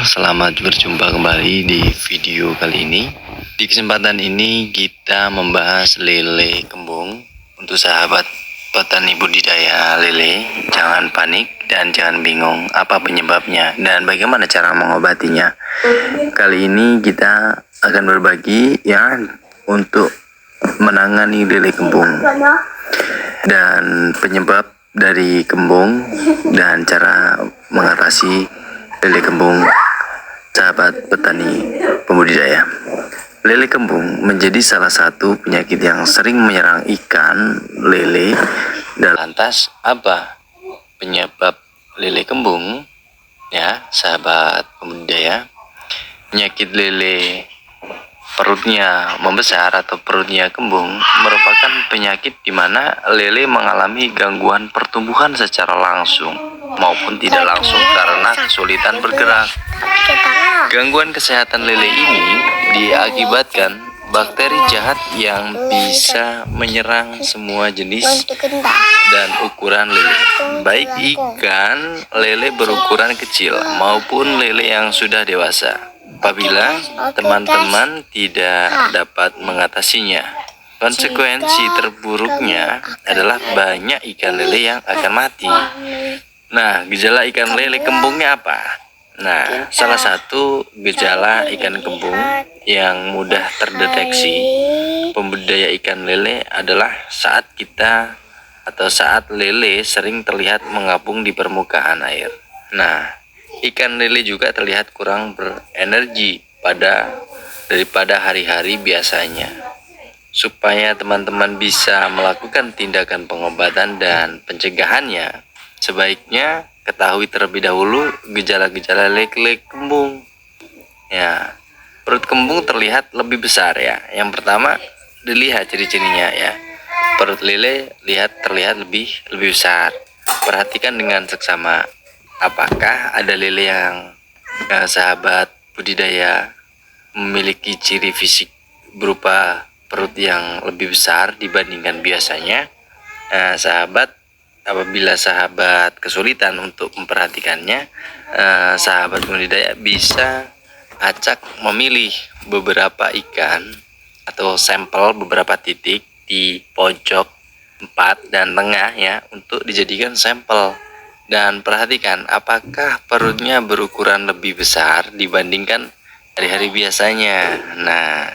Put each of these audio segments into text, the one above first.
Selamat berjumpa kembali di video kali ini. Di kesempatan ini kita membahas lele kembung. Untuk sahabat petani budidaya lele, jangan panik dan jangan bingung apa penyebabnya dan bagaimana cara mengobatinya. Kali ini kita akan berbagi ya untuk menangani lele kembung dan penyebab dari kembung dan cara mengatasi lele kembung sahabat petani pembudidaya. Lele kembung menjadi salah satu penyakit yang sering menyerang ikan lele. Dan lantas apa penyebab lele kembung ya sahabat pembudidaya? Penyakit lele perutnya membesar atau perutnya kembung merupakan penyakit di mana lele mengalami gangguan pertumbuhan secara langsung maupun tidak langsung karena kesulitan bergerak. Gangguan kesehatan lele ini diakibatkan bakteri jahat yang bisa menyerang semua jenis dan ukuran lele, baik ikan lele berukuran kecil maupun lele yang sudah dewasa. Apabila teman-teman tidak dapat mengatasinya, konsekuensi terburuknya adalah banyak ikan lele yang akan mati. Nah, gejala ikan lele kembungnya apa? Nah, salah satu gejala ikan kembung yang mudah terdeteksi pembudidaya ikan lele adalah saat lele sering terlihat mengapung di permukaan air. Nah, ikan lele juga terlihat kurang berenergi daripada hari-hari biasanya. Supaya teman-teman bisa melakukan tindakan pengobatan dan pencegahannya, sebaiknya ketahui terlebih dahulu gejala-gejala lele kembung. Ya, perut kembung terlihat lebih besar ya. Yang pertama dilihat ciri-cirinya ya. Perut lele terlihat lebih besar. Perhatikan dengan seksama. Apakah ada lele yang sahabat budidaya memiliki ciri fisik berupa perut yang lebih besar dibandingkan biasanya? Nah, apabila sahabat kesulitan untuk memperhatikannya, sahabat budidaya bisa acak memilih beberapa ikan atau sampel beberapa titik di pojok 4 dan tengah ya untuk dijadikan sampel. Dan perhatikan apakah perutnya berukuran lebih besar dibandingkan hari-hari biasanya. Nah,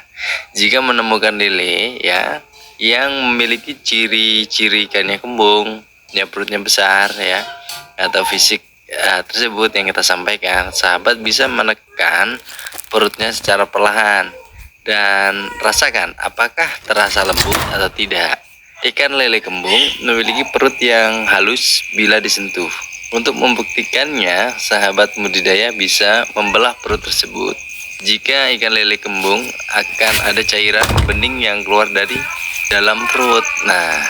jika menemukan lele ya yang memiliki ciri-ciri ikannya kembung, ya perutnya besar ya, atau fisik tersebut yang kita sampaikan, sahabat bisa menekan perutnya secara perlahan dan rasakan apakah terasa lembut atau tidak. Ikan lele kembung memiliki perut yang halus bila disentuh. Untuk membuktikannya, sahabat budidaya bisa membelah perut tersebut. Jika ikan lele kembung akan ada cairan bening yang keluar dari dalam perut. Nah,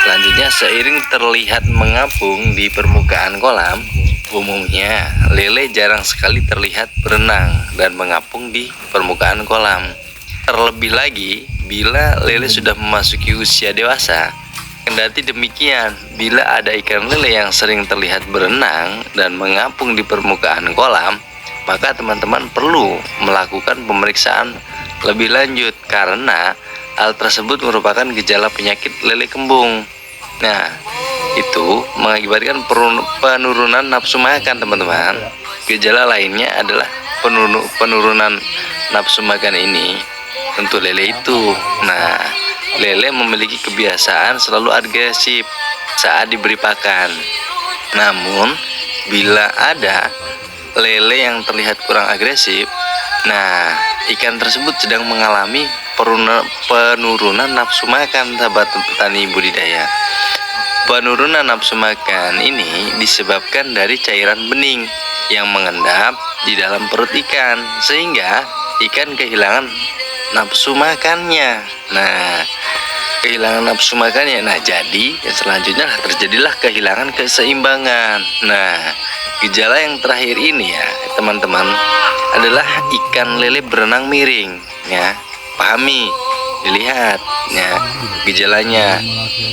selanjutnya seiring terlihat mengapung di permukaan kolam, umumnya lele jarang sekali terlihat berenang dan mengapung di permukaan kolam. Terlebih lagi bila lele sudah memasuki usia dewasa. Kendati demikian, bila ada ikan lele yang sering terlihat berenang dan mengapung di permukaan kolam, maka teman-teman perlu melakukan pemeriksaan lebih lanjut karena hal tersebut merupakan gejala penyakit lele kembung. Nah, itu mengakibatkan penurunan nafsu makan teman-teman. Gejala lainnya adalah penurunan nafsu makan ini untuk lele itu. Nah, lele memiliki kebiasaan selalu agresif saat diberi pakan. Namun, bila ada lele yang terlihat kurang agresif, nah, ikan tersebut sedang mengalami penurunan nafsu makan sahabat petani budidaya. Penurunan nafsu makan ini disebabkan dari cairan bening yang mengendap di dalam perut ikan sehingga ikan kehilangan nafsu makannya. Nah, kehilangan nafsu makannya. Nah, jadi yang selanjutnya terjadilah kehilangan keseimbangan. Nah, gejala yang terakhir ini ya, teman-teman, adalah ikan lele berenang miring ya. Pahami, dilihat ya gejalanya.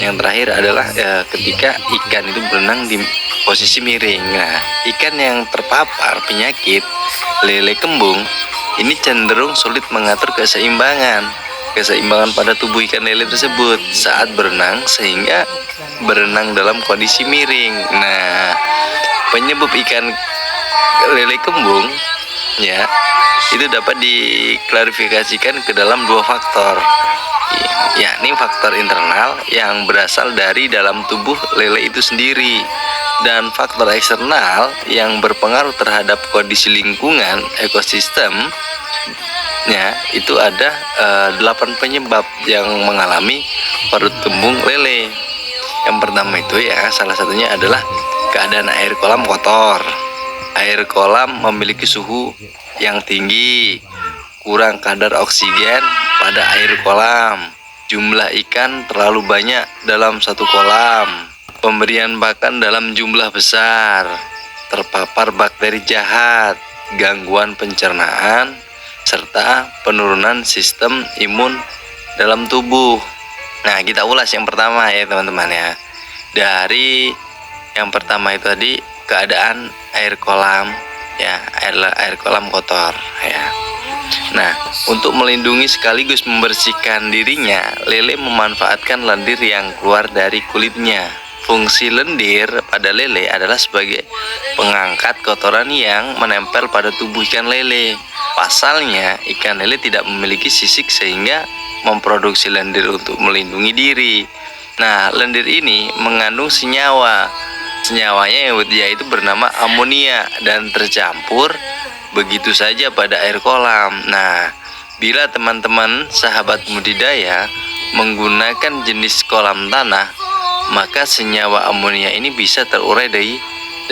Yang terakhir adalah ketika ikan itu berenang posisi miring. Nah, ikan yang terpapar penyakit lele kembung ini cenderung sulit mengatur keseimbangan pada tubuh ikan lele tersebut saat berenang, sehingga berenang dalam kondisi miring. Nah, penyebab ikan lele kembung ya itu dapat diklarifikasikan ke dalam dua faktor, yakni faktor internal yang berasal dari dalam tubuh lele itu sendiri, dan faktor eksternal yang berpengaruh terhadap kondisi lingkungan ekosistem. Ya, itu ada 8 penyebab yang mengalami perut kembung lele. Yang pertama itu ya, salah satunya adalah keadaan air kolam kotor. Air kolam memiliki suhu yang tinggi, kurang kadar oksigen pada air kolam, jumlah ikan terlalu banyak dalam satu kolam, pemberian pakan dalam jumlah besar, terpapar bakteri jahat, gangguan pencernaan, serta penurunan sistem imun dalam tubuh. Nah, kita ulas yang pertama ya teman-teman ya. Dari yang pertama itu tadi keadaan air kolam ya, air kolam kotor ya. Nah, untuk melindungi sekaligus membersihkan dirinya, lele memanfaatkan lendir yang keluar dari kulitnya. Fungsi lendir pada lele adalah sebagai pengangkat kotoran yang menempel pada tubuh ikan lele. Pasalnya, ikan lele tidak memiliki sisik sehingga memproduksi lendir untuk melindungi diri. Nah, lendir ini mengandung senyawa. Senyawanya yaitu bernama amonia dan tercampur begitu saja pada air kolam. Nah, bila teman-teman sahabat budidaya menggunakan jenis kolam tanah, maka senyawa amonia ini bisa terurai dari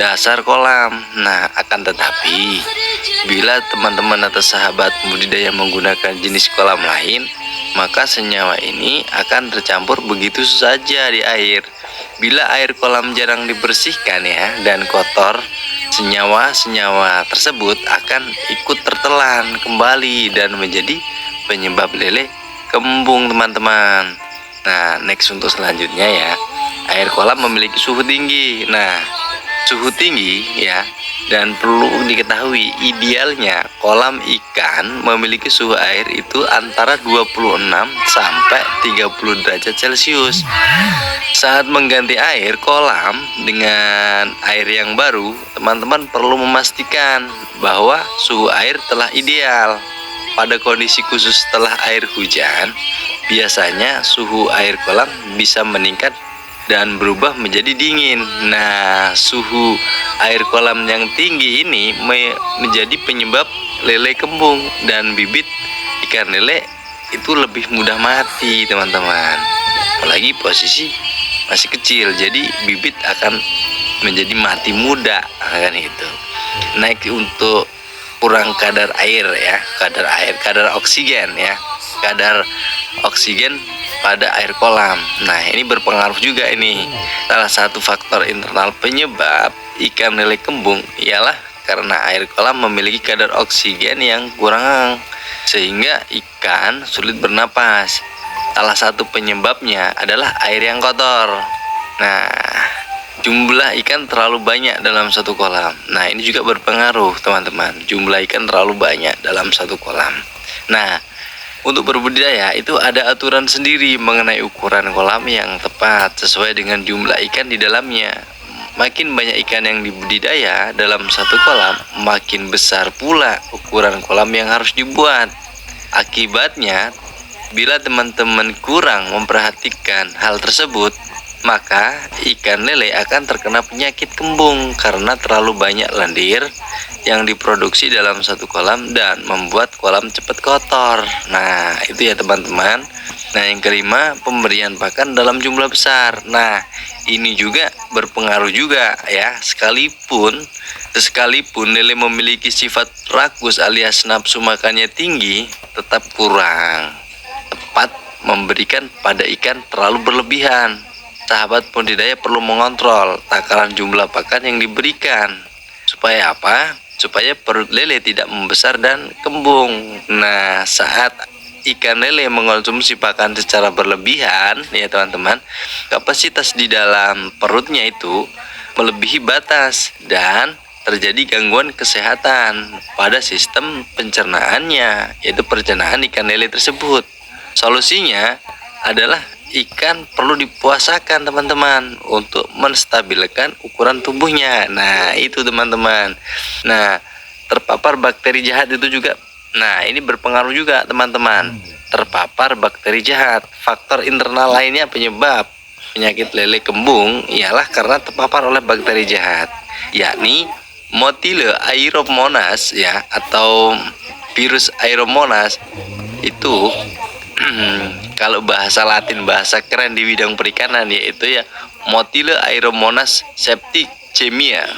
dasar kolam. Nah, akan tetapi bila teman-teman atau sahabat budidaya menggunakan jenis kolam lain, maka senyawa ini akan tercampur begitu saja di air. Bila air kolam jarang dibersihkan ya dan kotor, senyawa-senyawa tersebut akan ikut tertelan kembali dan menjadi penyebab lele kembung, teman-teman. Nah, next untuk selanjutnya ya, air kolam memiliki suhu tinggi. Nah, suhu tinggi ya, dan perlu diketahui idealnya kolam ikan memiliki suhu air itu antara 26 sampai 30 derajat Celcius. Saat mengganti air kolam dengan air yang baru, teman-teman perlu memastikan bahwa suhu air telah ideal. Pada kondisi khusus setelah air hujan, biasanya suhu air kolam bisa meningkat dan berubah menjadi dingin. Nah, suhu air kolam yang tinggi ini menjadi penyebab lele kembung dan bibit ikan lele itu lebih mudah mati, teman-teman. Apalagi posisi masih kecil, jadi bibit akan menjadi mati muda kan itu. Naik untuk kurang kadar air ya, kadar oksigen ya, kadar oksigen pada air kolam. Nah, ini berpengaruh juga ini. Salah satu faktor internal penyebab ikan lele kembung ialah karena air kolam memiliki kadar oksigen yang kurang sehingga ikan sulit bernapas. Salah satu penyebabnya adalah air yang kotor. Nah, jumlah ikan terlalu banyak dalam satu kolam. Nah, ini juga berpengaruh, teman-teman. Jumlah ikan terlalu banyak dalam satu kolam. Nah, untuk berbudidaya itu ada aturan sendiri mengenai ukuran kolam yang tepat sesuai dengan jumlah ikan di dalamnya. Makin banyak ikan yang dibudidaya dalam satu kolam, makin besar pula ukuran kolam yang harus dibuat. Akibatnya, bila teman-teman kurang memperhatikan hal tersebut, maka ikan lele akan terkena penyakit kembung karena terlalu banyak lendir yang diproduksi dalam satu kolam dan membuat kolam cepat kotor. Nah, itu ya teman-teman. Nah, yang kelima, pemberian pakan dalam jumlah besar. Nah, ini juga berpengaruh juga ya. Sekalipun lele memiliki sifat rakus alias nafsu makannya tinggi, tetap kurang tepat memberikan pada ikan terlalu berlebihan. Sahabat budidaya perlu mengontrol takaran jumlah pakan yang diberikan. Supaya apa? Supaya perut lele tidak membesar dan kembung. Nah, saat ikan lele mengonsumsi pakan secara berlebihan ya teman-teman, kapasitas di dalam perutnya itu melebihi batas dan terjadi gangguan kesehatan pada sistem pencernaannya, yaitu pencernaan ikan lele tersebut. Solusinya adalah ikan perlu dipuasakan teman-teman untuk menstabilkan ukuran tubuhnya. Nah itu teman-teman. Nah terpapar bakteri jahat itu juga, nah ini berpengaruh juga teman-teman. Terpapar bakteri jahat. Faktor internal lainnya penyebab penyakit lele kembung ialah karena terpapar oleh bakteri jahat, yakni Motile aeromonas ya, atau virus aeromonas itu. Kalau bahasa Latin, bahasa keren di bidang perikanan, yaitu ya Motile aeromonas septicemia.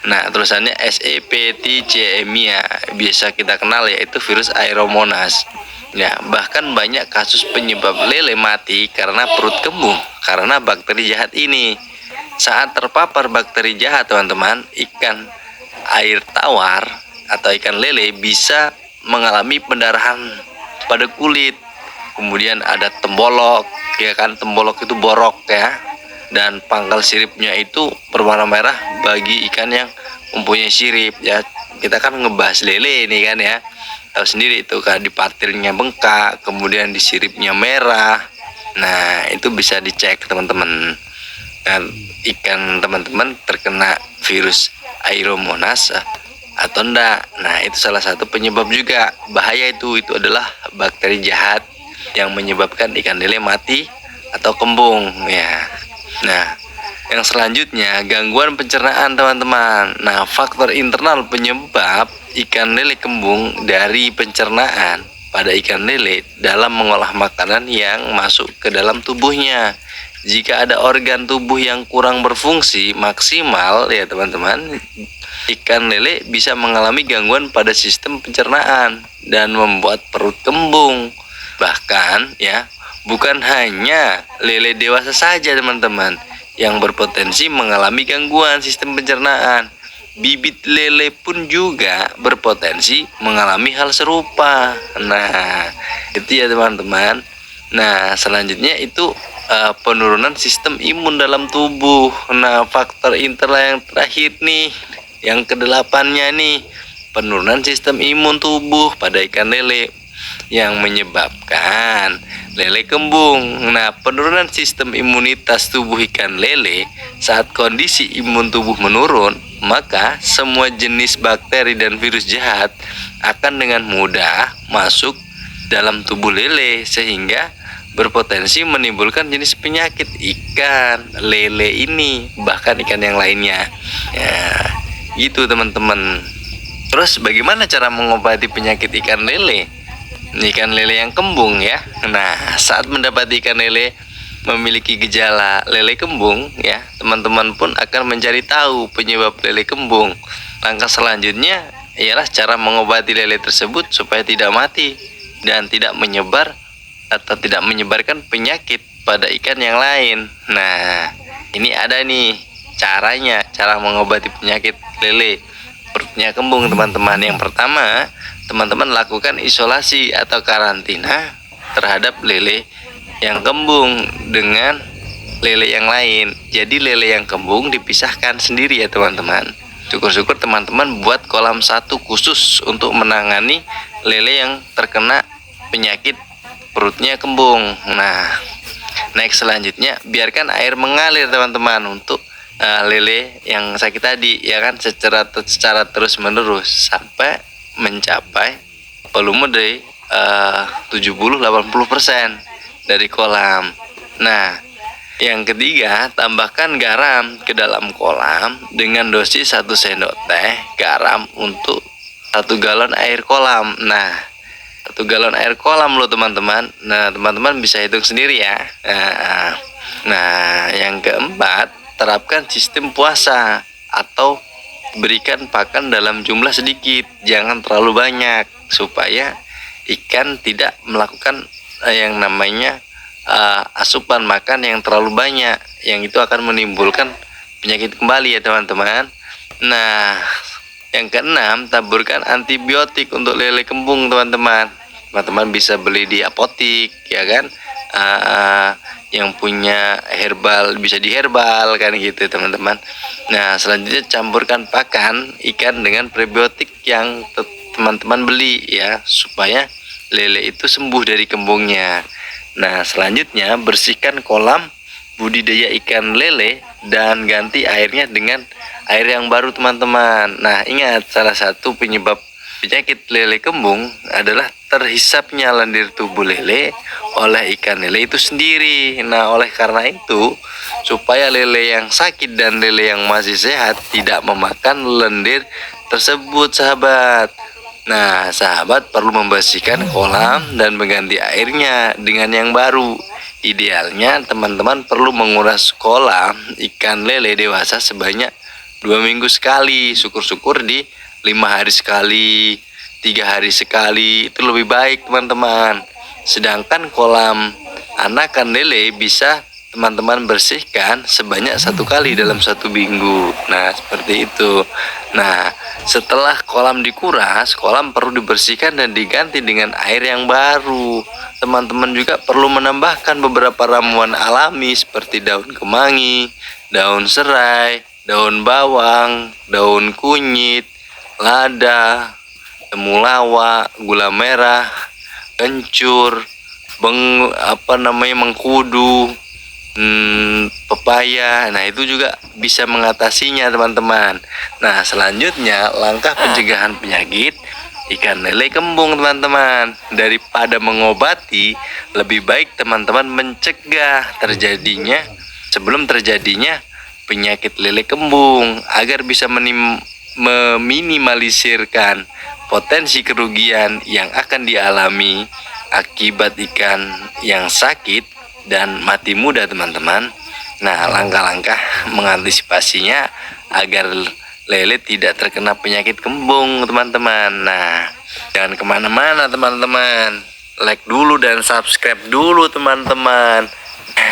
Nah tulisannya septicemia, biasa kita kenal yaitu virus aeromonas. Ya, bahkan banyak kasus penyebab lele mati karena perut kembung karena bakteri jahat ini. Saat terpapar bakteri jahat teman-teman, ikan air tawar atau ikan lele bisa mengalami pendarahan pada kulit. Kemudian ada tembolok, ya kan, tembolok itu borok ya. Dan pangkal siripnya itu berwarna merah bagi ikan yang mempunyai sirip ya. Kita kan ngebahas lele ini kan ya. Tahu sendiri itu kan, di patilnya bengkak, kemudian di siripnya merah. Nah itu bisa dicek teman-teman. Dan ikan teman-teman terkena virus aeromonas atau enggak. Nah itu salah satu penyebab juga. Bahaya itu adalah bakteri jahat yang menyebabkan ikan lele mati atau kembung ya. Nah yang selanjutnya gangguan pencernaan teman-teman. Nah faktor internal penyebab ikan lele kembung dari pencernaan pada ikan lele dalam mengolah makanan yang masuk ke dalam tubuhnya. Jika ada organ tubuh yang kurang berfungsi maksimal ya teman-teman, ikan lele bisa mengalami gangguan pada sistem pencernaan dan membuat perut kembung. Bahkan ya, bukan hanya lele dewasa saja teman-teman yang berpotensi mengalami gangguan sistem pencernaan. Bibit lele pun juga berpotensi mengalami hal serupa. Nah, itu ya teman-teman. Nah, selanjutnya itu penurunan sistem imun dalam tubuh. Nah, faktor internal yang terakhir nih, yang kedelapannya nih, penurunan sistem imun tubuh pada ikan lele yang menyebabkan lele kembung. Nah, penurunan sistem imunitas tubuh ikan lele saat kondisi imun tubuh menurun, maka semua jenis bakteri dan virus jahat akan dengan mudah masuk dalam tubuh lele sehingga berpotensi menimbulkan jenis penyakit ikan lele ini, bahkan ikan yang lainnya. Ya, gitu teman-teman. Terus bagaimana cara mengobati penyakit ikan lele? Ikan lele yang kembung ya. Nah, saat mendapati ikan lele memiliki gejala lele kembung ya, teman-teman pun akan mencari tahu penyebab lele kembung. Langkah selanjutnya ialah cara mengobati lele tersebut supaya tidak mati dan tidak menyebar atau tidak menyebarkan penyakit pada ikan yang lain. Nah, ini ada nih caranya, cara mengobati penyakit lele perutnya kembung teman-teman. Yang pertama, teman-teman lakukan isolasi atau karantina terhadap lele yang kembung dengan lele yang lain. Jadi lele yang kembung dipisahkan sendiri ya teman-teman. Syukur-syukur teman-teman buat kolam satu khusus untuk menangani lele yang terkena penyakit perutnya kembung. Nah, next selanjutnya biarkan air mengalir teman-teman untuk lele yang sakit tadi ya kan, secara terus menerus sampai mencapai volume dari 70-80% dari kolam. Nah, yang ketiga, tambahkan garam ke dalam kolam dengan dosis 1 sendok teh garam untuk 1 galon air kolam. Nah, 1 galon air kolam loh teman-teman. Nah, teman-teman bisa hitung sendiri ya. Nah, yang keempat, terapkan sistem puasa atau berikan pakan dalam jumlah sedikit, jangan terlalu banyak, supaya ikan tidak melakukan yang namanya asupan makan yang terlalu banyak, yang itu akan menimbulkan penyakit kembali ya teman-teman. Nah, yang keenam, taburkan antibiotik untuk lele kembung teman-teman. Teman-teman bisa beli di apotik ya kan. yang punya herbal bisa diherbal kan gitu teman-teman. Nah selanjutnya campurkan pakan ikan dengan prebiotik yang teman-teman beli ya, supaya lele itu sembuh dari kembungnya. Nah selanjutnya bersihkan kolam budidaya ikan lele dan ganti airnya dengan air yang baru teman-teman. Nah ingat, salah satu penyebab penyakit lele kembung adalah terhisapnya lendir tubuh lele oleh ikan lele itu sendiri. Nah oleh karena itu, supaya lele yang sakit dan lele yang masih sehat tidak memakan lendir tersebut sahabat. Nah sahabat perlu membersihkan kolam dan mengganti airnya dengan yang baru. Idealnya teman-teman perlu menguras kolam ikan lele dewasa sebanyak 2 minggu sekali. Syukur-syukur di 5 hari sekali, 3 hari sekali, itu lebih baik teman-teman. Sedangkan kolam anakan lele bisa teman-teman bersihkan sebanyak 1 kali dalam 1 minggu. Nah seperti itu. Nah setelah kolam dikuras, kolam perlu dibersihkan dan diganti dengan air yang baru. Teman-teman juga perlu menambahkan beberapa ramuan alami seperti daun kemangi, daun serai, daun bawang, daun kunyit, lada, temulawak, gula merah, kencur, mengkudu, pepaya. Nah itu juga bisa mengatasinya teman-teman. Nah selanjutnya langkah pencegahan penyakit ikan lele kembung teman-teman. Daripada mengobati, lebih baik teman-teman mencegah sebelum terjadinya penyakit lele kembung, agar bisa meminimalisirkan potensi kerugian yang akan dialami akibat ikan yang sakit dan mati muda teman-teman. Nah langkah-langkah mengantisipasinya agar lele tidak terkena penyakit kembung teman-teman. Nah jangan kemana-mana teman-teman, like dulu dan subscribe dulu teman-teman,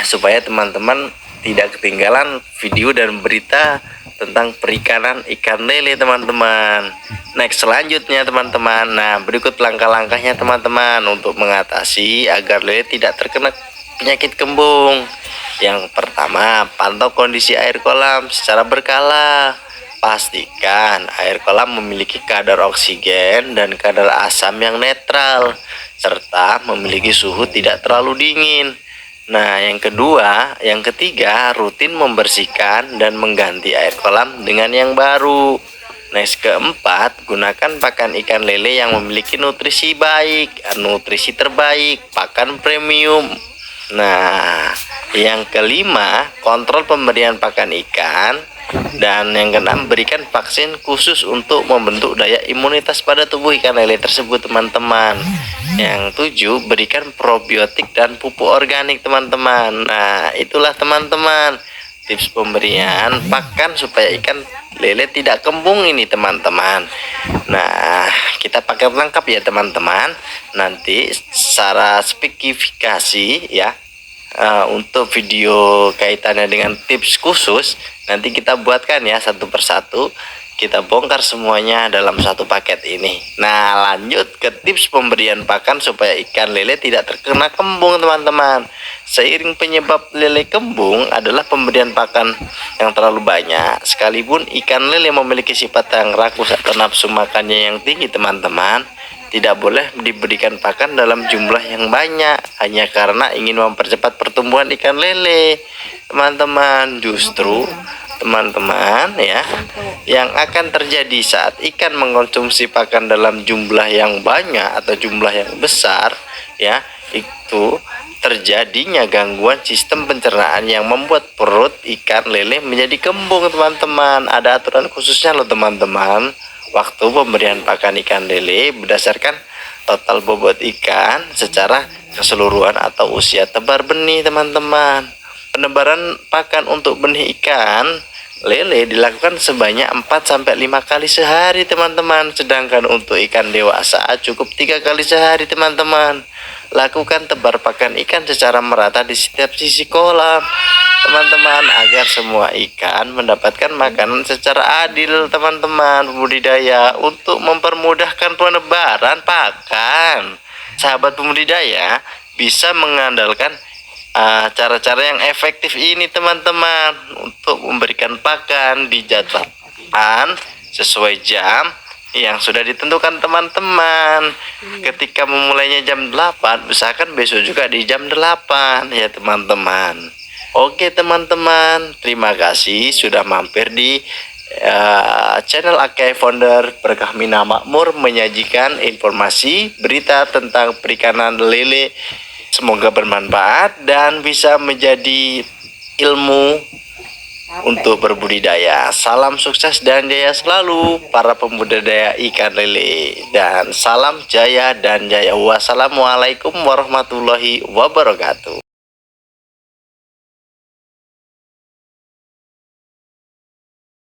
supaya teman-teman tidak ketinggalan video dan berita tentang perikanan ikan lele teman-teman. Next selanjutnya teman-teman, nah berikut langkah-langkahnya teman-teman untuk mengatasi agar lele tidak terkena penyakit kembung. Yang pertama, pantau kondisi air kolam secara berkala. Pastikan air kolam memiliki kadar oksigen dan kadar asam yang netral, serta memiliki suhu tidak terlalu dingin. Nah yang ketiga, rutin membersihkan dan mengganti air kolam dengan yang baru. Next keempat, gunakan pakan ikan lele yang memiliki nutrisi terbaik, pakan premium. Nah yang kelima, kontrol pemberian pakan ikan. Dan yang keenam, berikan vaksin khusus untuk membentuk daya imunitas pada tubuh ikan lele tersebut teman-teman. Yang tujuh, berikan probiotik dan pupuk organik teman-teman. Nah itulah teman-teman tips pemberian pakan supaya ikan lele tidak kembung ini teman-teman. Nah kita pakai lengkap ya teman-teman. Nanti secara spesifikasi ya, untuk video kaitannya dengan tips khusus nanti kita buatkan ya satu persatu, kita bongkar semuanya dalam satu paket ini. Nah lanjut ke tips pemberian pakan supaya ikan lele tidak terkena kembung teman-teman. Seiring penyebab lele kembung adalah pemberian pakan yang terlalu banyak, sekalipun ikan lele memiliki sifat yang rakus atau nafsu makannya yang tinggi teman-teman, tidak boleh diberikan pakan dalam jumlah yang banyak hanya karena ingin mempercepat pertumbuhan ikan lele teman-teman. Justru teman-teman ya, yang akan terjadi saat ikan mengkonsumsi pakan dalam jumlah yang banyak atau jumlah yang besar ya, itu terjadinya gangguan sistem pencernaan yang membuat perut ikan lele menjadi kembung teman-teman. Ada aturan khususnya loh teman-teman waktu pemberian pakan ikan lele berdasarkan total bobot ikan secara keseluruhan atau usia tebar benih teman-teman. Penebaran pakan untuk benih ikan lele dilakukan sebanyak 4-5 kali sehari teman-teman. Sedangkan untuk ikan dewasa cukup 3 kali sehari teman-teman. Lakukan tebar pakan ikan secara merata di setiap sisi kolam teman-teman, agar semua ikan mendapatkan makanan secara adil teman-teman budidaya. Untuk mempermudahkan penebaran pakan, sahabat pembudidaya bisa mengandalkan cara-cara yang efektif ini teman-teman untuk memberikan pakan di jadwalan sesuai jam yang sudah ditentukan teman-teman. Ketika memulainya jam 8, usahakan besok juga di jam 8 ya teman-teman. Oke teman-teman, terima kasih sudah mampir di channel Akai Founder Berkah Mina Makmur, menyajikan informasi berita tentang perikanan lele. Semoga bermanfaat dan bisa menjadi ilmu untuk berbudidaya. Salam sukses dan jaya selalu para pembudidaya ikan lele, dan salam jaya dan jaya. Wassalamualaikum warahmatullahi wabarakatuh.